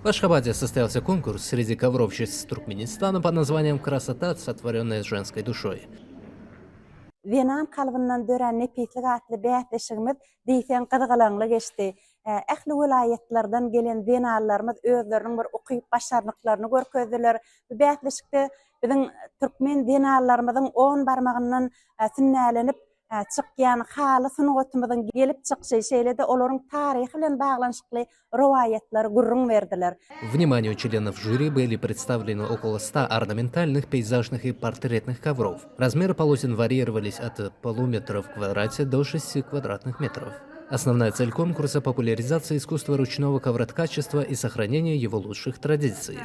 В Ашхабаде состоялся конкурс среди ковровщиц Туркменистана под названием «Красота, сотворенная женской душой». Vietnam kalbından dören nepitlik atlı bätleşigimiz diýsen gyzgalaňly geçdi. Ähli vilayetlerden gelen Vietnamlarymyz özleriniň bir okyp başarlyklaryny görkezdiler. Bu bätleşikde biziň türkmen Vietnamlarymyzyň 10 barmagyndan sinnälenip çykýan haly sungatymyzyň gelip çykyşy şeýlede olaryň taryhy bilen baglanşykly riwayetler gurrun berdiler. Вниманию членов жюри были представлены около 100 орнаментальных, пейзажных и портретных ковров. Размеры полотен варьировались от полуметра в квадрате до 6 квадратных метров. Основная цель конкурса – популяризация искусства ручного ковроткачества и сохранение его лучших традиций.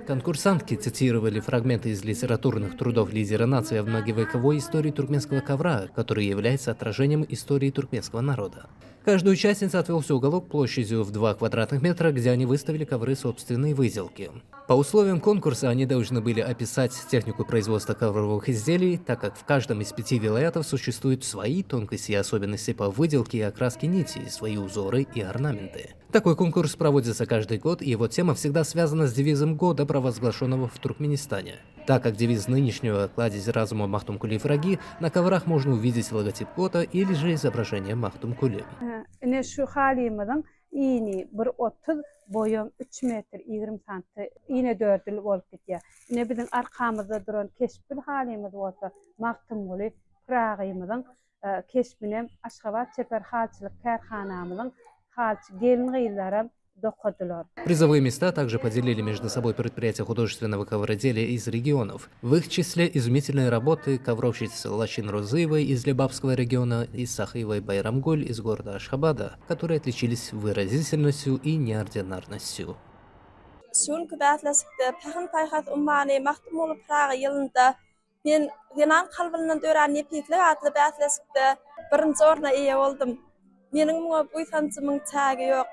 Конкурсантки цитировали фрагменты из литературных трудов лидера нации о многовековой истории туркменского ковра, который является отражением истории туркменского народа. Каждый участница отвелся уголок площадью в 2 квадратных метра, где они выставили ковры собственной выделки. По условиям конкурса они должны были описать технику производства ковровых изделий, так как в каждом из 5 вилаятов существуют свои тонкости и особенности по выделке и окраске нитей, свои узоры и орнаменты. Такой конкурс проводится каждый год, и его тема всегда связана с девизом года, провозглашенного в Туркменистане. Так как девиз нынешнего «Кладезь разума Махтумкули Фраги», на коврах можно увидеть логотип года или же изображение Махтумкули. İni bir 30 boyum 3 metr 20 santi iğne dördül bolup gitýär. Ine biziň arkamyzda duran keşpil halimiz bolsa Maqtumguly Pragymyzyň keşpine Aşgabat çeper halçylyk kärhanamyzyň halçy gelin gyýlary dokudylar. Призовые места также поделили между собой предприятия художественного ковроделия из регионов. В их числе изумительные работы ковровщицы Лачин Розыевой из Лебабского региона и Сахиевой Байрамгуль из города Ашхабада, которые отличились выразительностью и неординарностью. Şol bätlesikde pähn paýhat ummany Maqtumguly Praga ýylynda men Vietnam kalbyndan dören nepitlik atly bätlesikde birinji orna eýe boldum. Meniň bu ýsançymyň tägi ýok.